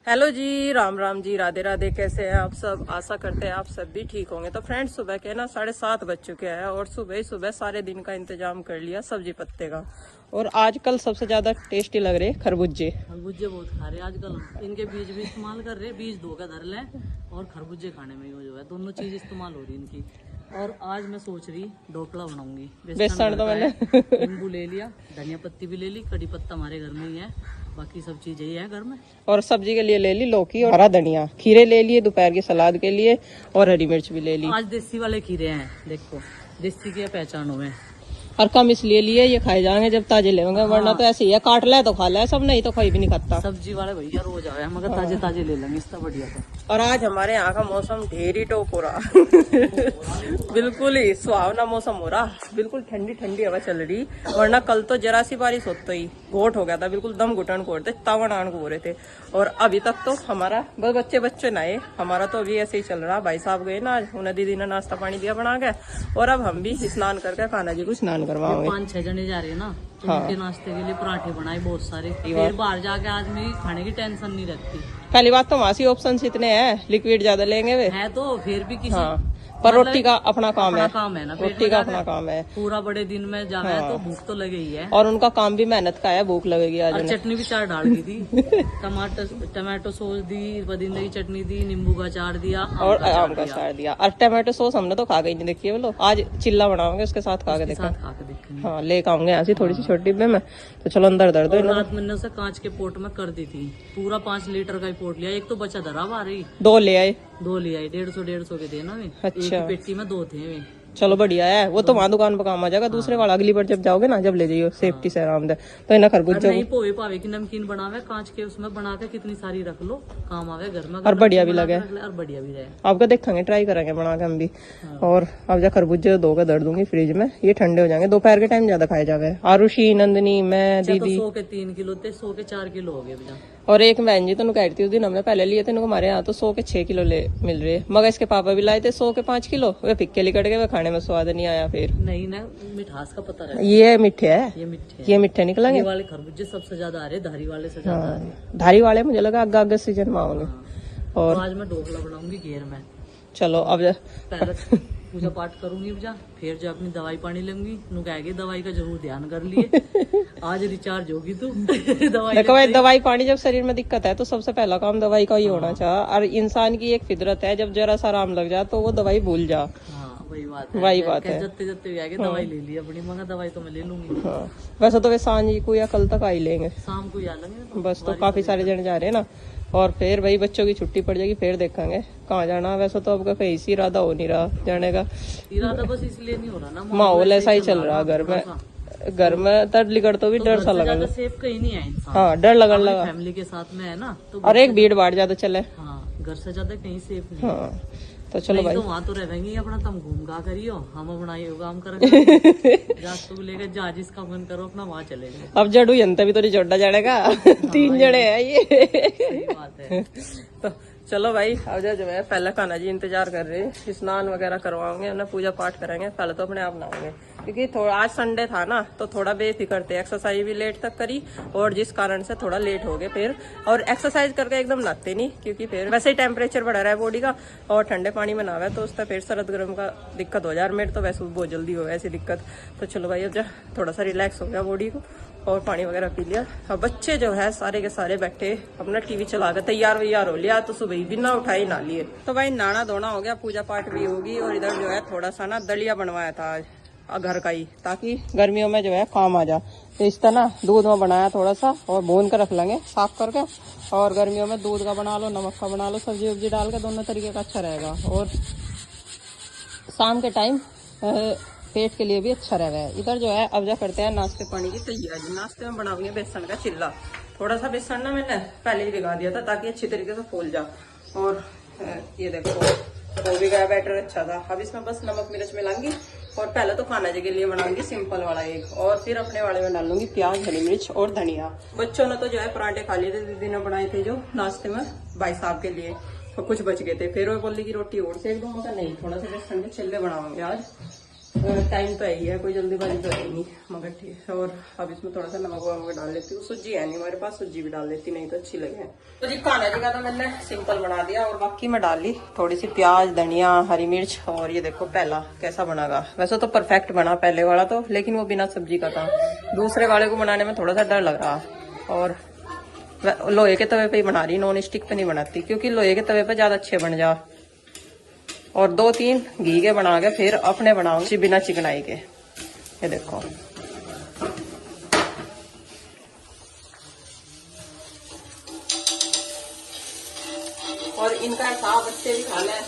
Hello जी, राम राम जी, राधे राधे। कैसे हैं आप सब? आशा करते हैं आप सब भी ठीक होंगे। तो फ्रेंड्स, सुबह के ना 7:30 बज चुके हैं और सुबह ही सुबह सारे दिन का इंतजाम कर लिया सब्जी पत्ते का। और आजकल सबसे ज्यादा टेस्टी लग रहे खरबूजे। खरबूजे बहुत खा रहे हैं आजकल। इनके बीज भी इस्तेमाल कर रहे हैं, बीज धो कर धर लें और खरबूजे खाने में जो है दोनों चीज इस्तेमाल हो रही है इनकी। और आज मैं सोच रही ढोकला बनाऊंगी। बेसन तो मैंने नींबू ले लिया, धनिया पत्ती भी ले ली, कड़ी पत्ता हमारे घर में ही है, बाकी सब चीजें ही है घर में। और सब्जी के लिए ले ली लौकी और हरा धनिया, खीरे ले लिए दोपहर की सलाद के लिए, और हरी मिर्च भी ले ली। आज देसी वाले खीरे हैं, देखो देसी की पहचान हुए। और कम इसलिए लिए ये खाए जाएंगे जब ताजे लेंगे, वरना तो ऐसे ही है, काट ले तो खा ले सब, नहीं तो कोई भी नहीं खाता। सब्जी वाले भैया रोज आए, मगर ताजे ताजे ले लेंगे, इसका बढ़िया था। और आज हमारे यहाँ का मौसम ढेरी टॉप हो रहा बिल्कुल ही सुहावना मौसम हो रहा, बिल्कुल ठंडी ठंडी हवा चल रही। वरना कल तो जरा सी बारिश होते ही घोट हो गया था, बिल्कुल दम घुटन को थे, तावन आन को हो रहे थे। और अभी तक तो हमारा बस बच्चे नए, हमारा तो अभी ऐसे ही चल रहा। भाई साहब गए ना, आज उन्हें दीदी ने नाश्ता पानी दिया बना के, और अब हम भी स्नान करके कान्हा जी को स्नान करवाओगे। 5-6 जने जा रहे हैं ना, तो हाँ। उनके नाश्ते के लिए पराठे बनाए बहुत सारे। फिर बाहर जाके आदमी खाने की टेंशन नहीं रहती पहली बात तो वहां से ऑप्शन इतने हैं, लिक्विड ज्यादा लेंगे वे है, तो फिर भी किसी हाँ। पर रोटी का अपना काम है, ना, रोटी का अपना काम है। पूरा बड़े दिन में जावे तो भूख तो लगे ही है। और उनका काम भी मेहनत का है, भूख लगेगी आज और उन्हें। चटनी भी 4 डाल दी थी टमाटो सॉस दी, पुदीने की चटनी दी, नींबू का अचार दिया और आम का अचार दिया। और टमाटो सॉस हमने तो खा गई नहीं, देखिए बोलो आज चिल्ला बनाओगे उसके साथ खा के देखा। खा के देखेंगे। हाँ, लेके आऊंगे यहाँ से थोड़ी सी छोटी डिब्बे में, तो चलो अंदर दर्द और रात मैंने से कांच के पोट में कर दी थी, पूरा 5 लीटर का ही पोट लिया। एक तो बचा धरा आ रही, 2 ले आए। 2 ले आई, 150 के देना में। अच्छा। एक ही पेटी में 2 थे वे। चलो बढ़िया है, वो तो वहाँ दुकान पर काम आ जाएगा। दूसरे वाला अगली बार जब जाओगे ना, जब ले जाइयो सेफ्टी से आराम दे। तो इन्हें खरबूजा नहीं पोवे पावे की नमकीन बनावे कांच के, उसमें बना के कितनी सारी रख लो, काम आवे घर में। और बढ़िया भी लगे, और बढ़िया भी रहे। आपका देखेंगे, ट्राई करेंगे बना के हम भी। और अब जा खरबूजे 2 का दर दूंगी फ्रिज में, ये ठंडे हो जाएंगे। दोपहर के टाइम ज्यादा खाए जावे। आरुषि, नंदनी, मैं, दीदी। 100 के 3 किलो थे, 100 के 4 किलो हो गए भैया। और एक बहन जी तो कह रही थी उस दिन हमने पहले लिए थे, हमारे यहाँ तो 100 के 6 किलो ले मिल रहे। मगर इसके पापा भी लाए थे 100 के 5 किलो, वे फिक्के लिकट गए, वे खाने में स्वाद नहीं आया। फिर नहीं ना, मिठास का पता रहे। ये मीठे है, ये मीठे निकलेंगे। ये वाले खरबूजे सबसे ज्यादा आ रहे, धारी वाले से ज्यादा आ रहे। धारी वाले मुझे लगा आगे आगे सीजन में आओगे। और आज मैं ढोकला बनाऊंगी घेर में। चलो अब पहले पूजा पाठ करूंगी भैया, फिर जो अपनी दवाई पानी लूंगी। नु कहेगी दवाई का जरूर ध्यान कर लिए, आज रिचार्ज होगी तू दवाई पानी जब शरीर में दिक्कत है तो सबसे पहला काम दवाई का ही होना चाहिए। और इंसान की एक फितरत है, जब जरा सा आराम लग जाए तो वो दवाई भूल जा। वही बात है। जत्ते भी आएगी दवाई ले ली अपनी, मगर दवाई तो मैं ले लूंगी। वैसे तो वे सांझ को या कल तक आ ही लेंगे, शाम को ही आ लेंगे बस। तो काफी सारे जन जा रहे हैं ना, और फिर वही बच्चों की छुट्टी पड़ जाएगी, फिर देखेंगे कहाँ जाना। वैसे तो अब कहीं से इरादा हो नहीं रहा जाने का, इरादा बस इसलिए नहीं हो रहा ना, माहौल ऐसा ही चल रहा घर में। घर में दर्द लिगड़ तो भी डर सा लगा, सेफ कहीं नहीं है इंसान। हाँ, डर लगने लगा। फैमिली के साथ में है ना, तो और एक भीड़ भाड़ ज्यादा चले, हाँ, घर से ज्यादा कहीं सेफ नहीं। हाँ, तो चलो भाई, तो वहाँ तो रहेंगे अपना, तुम घूम गा करियो, हम अपना ये काम करेंगे। जास्तु लेकर जा जिसका मन करो अपना वहाँ चले गए। अब जड़ू यंत्र भी तो नहीं जोड़ा जाएगा। 3 जड़े है ये। सही बात है। तो चलो भाई, अब जो है पहले कान्हा जी इंतजार कर रहे हैं, स्नान वगैरह करवाओगे, उन्हें पूजा पाठ करेंगे। पहले तो अपने आप नहाओगे, क्योंकि थोड़ा आज संडे था ना, तो थोड़ा बेफिक्र थे। एक्सरसाइज भी लेट तक करी, और जिस कारण से थोड़ा लेट हो गए फिर। और एक्सरसाइज करके एकदम नहाते नहीं, क्योंकि फिर वैसे ही टेम्परेचर बढ़ा रहा है बॉडी का, और ठंडे पानी में नहावे तो उसका फिर सर्द गर्म का दिक्कत हो जाए। मेरे तो वैसे बहुत जल्दी हो ऐसी दिक्कत। तो चलो भाई, अब जा थोड़ा सा रिलैक्स हो गया बॉडी को, और पानी वगैरह पी लिया। अब बच्चे जो है सारे के सारे बैठे अपना टीवी चला के तैयार वैयार हो लिया, तो सुबह ही बिना उठाई ना लिए। तो भाई नहाना धोना हो गया, पूजा पाठ भी होगी। और इधर जो है थोड़ा सा ना दलिया बनवाया था आज घर का ही, ताकि गर्मियों में जो है काम आ जा। तो इस तरह ना दूध में बनाया थोड़ा सा, और भून कर रख लेंगे साफ करके। और गर्मियों में दूध का बना लो, नमक का बना लो, सब्जी वब्जी डाल के, दोनों तरीके का अच्छा रहेगा। और शाम के टाइम पेट के लिए भी अच्छा रहेगा। इधर जो है अब जा करते हैं नाश्ते पानी की तैयारी। नाश्ते में बनाऊंगे बेसन का चिल्ला। थोड़ा सा बेसन ना मैंने पहले ही भिगा दिया था, ताकि अच्छी तरीके से फूल जा। और ये देखो हो भी गया बैटर अच्छा था। अब इसमें बस नमक मिर्च मिलाऊंगी, और पहले तो कान्हा जी के लिए बनाऊंगी सिंपल वाला एक, और फिर अपने वाले में डालूंगी प्याज, हरी मिर्च और धनिया। बच्चों ने तो जो है पराठे खा लिए थे, दीदी ने बनाए थे जो नाश्ते में भाई साहब के लिए, और कुछ बच गए थे। फिर वो बोली की रोटी और सेक दूंगा, नहीं थोड़ा सा बेसन के चिल्ले बनाऊंगे आज। टाइम तो यही है, कोई जल्दीबाजी तो है नहीं, मगर ठीक है। और अब इसमें थोड़ा सा नमक वमक डाल लेती हूँ। सूजी है नहीं हमारे पास, सूजी भी डाल लेती, नहीं तो अच्छी लगे। तो जी खाना जी का तो मैंने सिंपल बना दिया, और बाकी मैं डाल ली थोड़ी सी प्याज, धनिया, हरी मिर्च। और ये देखो पहला कैसा बनागा। वैसे तो परफेक्ट बना पहले वाला तो, लेकिन वो बिना सब्जी का था। दूसरे वाले को बनाने में थोड़ा सा डर लग रहा। और लोहे के तवे पे ही बना रही, नॉन स्टिक पे नहीं बनाती, क्योंकि लोहे के तवे पे ज्यादा अच्छे बन जा। और 2-3 घी के बना के फिर अपने बनाऊंगी बिना चिकनाई के। ये देखो और इनका हिसाब बच्चे भी खा लें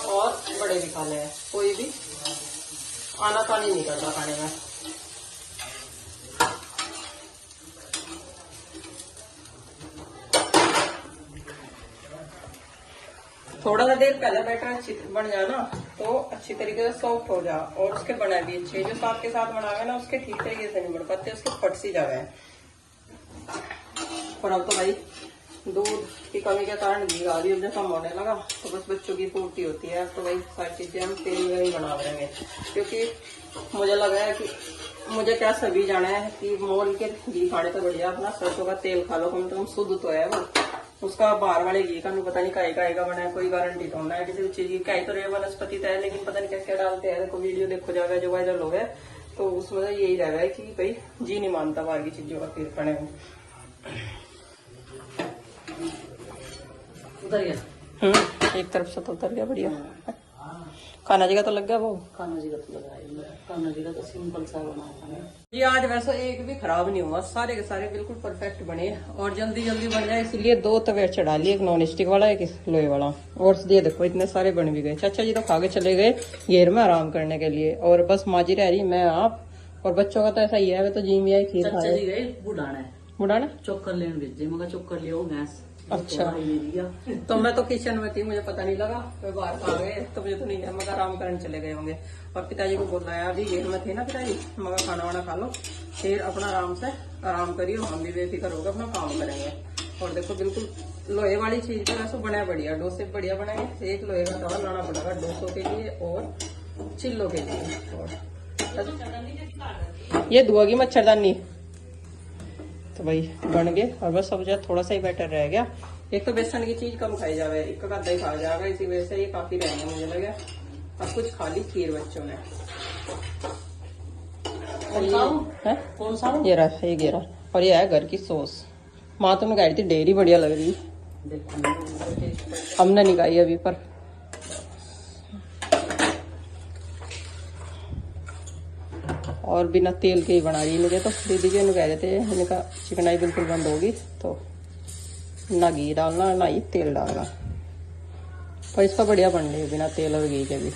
और बड़े भी खा लें, कोई भी आनाकानी नहीं करता खाने में। थोड़ा सा देर पहले बैटर अच्छी बन जाए ना, तो अच्छी तरीके से सॉफ्ट हो जा, और उसके बने भी अच्छे। जो साथ के साथ बनावे ना, उसके ठीक तरीके से नहीं बन पाते, उसके फट सी जावे। और अब तो भाई दूध की कमी के कारण घी आ रही है, कम होने लगा, तो बस बच्चों की पूर्ति होती है। तो भाई सारी चीजें हम तेल में ही बना देंगे, क्योंकि मुझे लगा है कि मुझे क्या सभी जाना है कि मोल के घी खाने तो बढ़िया अपना सरसों का तेल खा लो, कम से कम शुद्ध तो है वो। उसका बाहर वाले घी का पता नहीं काहेगा बना है, कोई गारंटी तो होना है किसी भी चीज की। क्या तो वनस्पति तो है, लेकिन पता नहीं क्या क्या डालते हैं। देखो वीडियो देखो जाएगा जो वायरल हो गया, तो उसमें यही रहेगा है कि भाई जी नहीं मानता बाहर की चीजों का फिर खाने में। उतर गया। एक तरफ से तो उतर गया बढ़िया। खाना जी का तो लग गया वो। खाना जी का तो लगा है, खाना जी का तो सिंपल सा बना है जी। आज वैसे एक भी खराब नहीं हुआ, सारे के सारे बिल्कुल परफेक्ट बने और जल्दी जल्दी बन जाए, इसलिए 2 तवे चढ़ा लिए, एक नॉन स्टिक वाला एक लोहे वाला। और ये देखो इतने सारे बन भी गए। चाचा जी तो खा के चले गए घेर में आराम करने के लिए, और बस माँ जी रह रही, मैं आप और बच्चों का तो ऐसा ही है, वे तो जी में आई खीर चाचा खाए। जी गए बुढ़ाना बुढ़ाना चोकर लेने भेजे, मगर चोकर लियो गैस। अच्छा, तो मैं तो किचन में थी, मुझे पता नहीं लगा, मैं बाहर आ गए तो मुझे तो नहीं है, मगर आराम करने चले गए होंगे। और पिताजी को बोल रहा है अभी घेर में थे ना पिताजी, मगर खाना वाना खा लो, फिर अपना आराम से आराम करियो, हम भी बेफिक्र होकर अपना काम करेंगे। और देखो बिल्कुल लोहे वाली चीज तो वैसे बना बढ़िया, डोसे बढ़िया बनाएंगे। एक लोहे का तवा लाना पड़ेगा डोसों के लिए और चिल्लों के लिए। और ये धुआं की मच्छरदानी तो भाई बन गए। और बस अब जो थोड़ा सा ही बैटर रह गया। एक तो बेसन की चीज कम खाई जावे, एक का ही खा जाएगा, इसी वजह से ये काफी रहेंगे मुझे लगे। अब कुछ खा ली खीर बच्चों ने। कौन सा ये रहा, ये घेरा, और ये है घर की सॉस। माँ तो मैं कह रही थी डेयरी बढ़िया लग रही, हमने नहीं खाई अभी पर। और बिना तेल के ही बना रही मुझे तो। दीदी जी ने कह रहे थे इनका चिकनाई बिल्कुल बंद होगी, तो ना घी डालना ना ही तेल डालना, पर इसका बढ़िया बन रही है बिना तेल और घी के भी।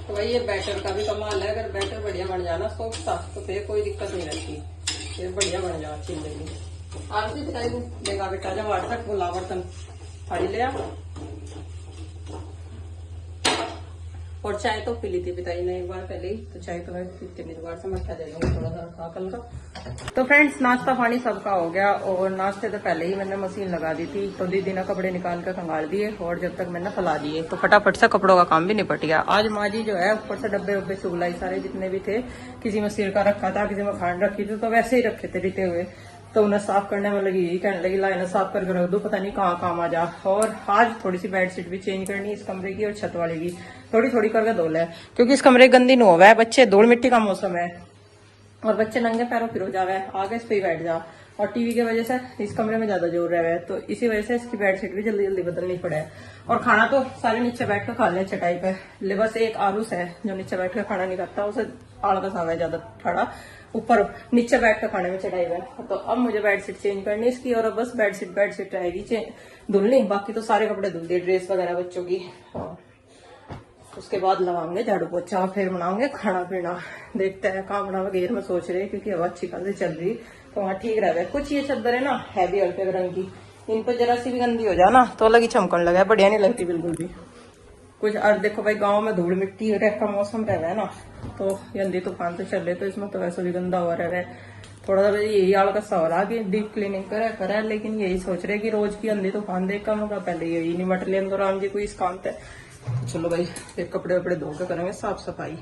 तो भाई ये बैटर का भी कमाल है, अगर बैटर बढ़िया बन जाना सॉफ्ट सा, तो फिर कोई दिक्कत नहीं रहती। ये बढ़िया बन जा अच्छी लगी। आरती बताई देगा बेटा, जब आज तक बोला बर्तन थाली ले आ। और चाय तो पी ली थी पिताजी ने एक बार पहले ही, तो चाय तो मैं कितनी बार से मट्ठा दे दूंगी थोड़ा सा खा कल का। तो फ्रेंड्स नाश्ता पानी सबका हो गया, और नाश्ते तो पहले ही मैंने मशीन लगा दी थी, तो दीदी ने कपड़े निकाल कर खंगाल दिए, और जब तक मैंने फैला दिए तो फटाफट से कपड़ों का काम भी निपट गया। आज माँ जी जो है ऊपर से डब्बे वब्बे चुगलाई सारे जितने भी थे, किसी में सिरका रखा था, किसी में खांड रखी थी, तो वैसे ही रखे थे रिते हुए, तो उन्हें साफ करने में लगी, कहने लगी ला इन्हें साफ करके रख दो, पता नहीं कहाँ काम आ जा। और आज थोड़ी सी बेडशीट भी चेंज करनी इस कमरे की, और छत वाले की थोड़ी थोड़ी करके धो ले, क्योंकि इस कमरे गंदी न होवे, बच्चे धूल मिट्टी का मौसम है और बच्चे नंगे पैरों फिर हो जावे, आगे इस पे ही बैठ जा, और टीवी की वजह से इस कमरे में ज्यादा जोर रह रहा है, तो इसी वजह से इसकी बेडशीट भी जल्दी जल्दी बदलनी पड़ा है। और खाना तो सारे नीचे बैठ कर खा लें चटाई पे, बस एक आरूस है जो नीचे बैठ कर खाना नहीं खाता, उसे आलकस आवा है ज्यादा ठाड़ा, ऊपर नीचे बैठ कर खाने में चटाई पे। तो अब मुझे बेडशीट चेंज करनी इसकी, और अब बस बेडशीट रहेगी धुलनी, बाकी तो सारे कपड़े धुल दिए, ड्रेस वगैरह बच्चों की। उसके बाद लगाएंगे झाड़ू पोछा, फिर बनाओगे खाना पीना। देखते हैं कहाँ बनाओगे, घेर में सोच रहे, क्योंकि हवा अच्छी खासी चल रही तो वहाँ ठीक रह गया। कुछ ये चादर है ना हैवी हल्के रंग की, इन पर जरा सी भी गंदी हो जाए ना तो अलग ही चमकन लगा है, बढ़िया नहीं लगती बिल्कुल भी कुछ। और देखो भाई गांव में धूल मिट्टी का मौसम रह रहा है ना, तो गंदी तूफान तो चल रहे, तो इसमें तो वैसे भी गंदा हुआ रह रहा है। थोड़ा सा यही आलका सा हो रहा कि डीप क्लीनिंग करे, लेकिन यही सोच रहे कि रोज की अंधी तूफान देख कर होगा, पहले यही निमट लें तो राम जी को इस काम है। चलो भाई फिर कपड़े वपड़े धो के करेंगे साफ सफाई।